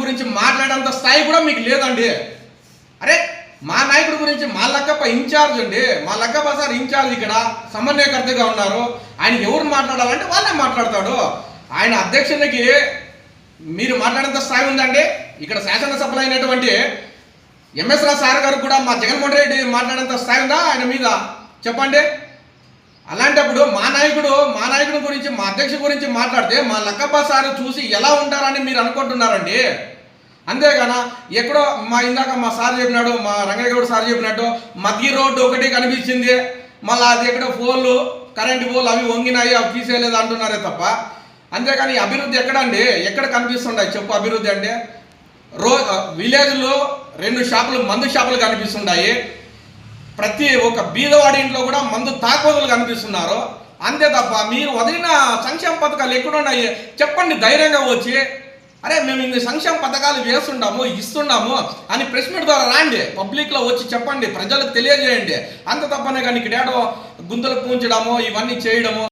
గురించి మాట్లాడేంత స్థాయి కూడా మీకు లేదండి. అరే మా నాయకుడి గురించి మా లక్కప్ప ఇన్ఛార్జ్ అండి, మా లక్కప్ప సార్ ఇన్ఛార్జ్, ఇక్కడ సమన్వయకర్తగా ఉన్నారు. ఆయన ఎవరు మాట్లాడాలంటే వాళ్ళే మాట్లాడతాడు. ఆయన అధ్యక్షునికి మీరు మాట్లాడేంత స్థాయి ఉందండి. ఇక్కడ శాసనసభలో అయినటువంటి ఎంఎస్ రావు సార్ గారు కూడా మా జగన్మోహన్ రెడ్డి మాట్లాడేంత స్థాయి ఉందా ఆయన మీద? చెప్పండి. అలాంటప్పుడు మా నాయకుడు గురించి, మా అధ్యక్షుడి గురించి మాట్లాడితే మా లక్కప్ప సార్ చూసి ఎలా ఉంటారని మీరు అనుకుంటున్నారండి. అంతేగాన ఎక్కడో ఇందాక మా సార్ చెప్పినాడు, మా రంగయ్య గౌడ్ సార్ చెప్పినట్టు మధ్య రోడ్డు ఒకటి కనిపించింది, మళ్ళీ అది ఎక్కడో పోల్లు, కరెంటు పోల్లు అవి వంగినాయి, అవి తీసేయలేదు అంటున్నారే తప్ప, అంతేగాని అభివృద్ధి ఎక్కడండి? ఎక్కడ కనిపిస్తుంటాయి చెప్పు అభివృద్ధి అంటే? విలేజ్లో 2 షాపులు, మందు షాపులు కనిపిస్తున్నాయి. ప్రతి ఒక్క బీదవాడి ఇంట్లో కూడా మందు తాకోదులు కనిపిస్తున్నారు. అంతే తప్ప మీరు వదిలిన సంక్షేమ పథకాలు ఎక్కడున్నాయి చెప్పండి ధైర్యంగా వచ్చి. అరే మేము ఇన్ని సంక్షేమ పథకాలు వేస్తున్నాము, ఇస్తున్నాము అని ప్రెస్ మీట్ ద్వారా రాండి, పబ్లిక్లో వచ్చి చెప్పండి, ప్రజలకు తెలియజేయండి. అంత తప్పనే కానీ ఇక్కడ ఏడో గుంతలు పూంచడము, ఇవన్నీ చేయడము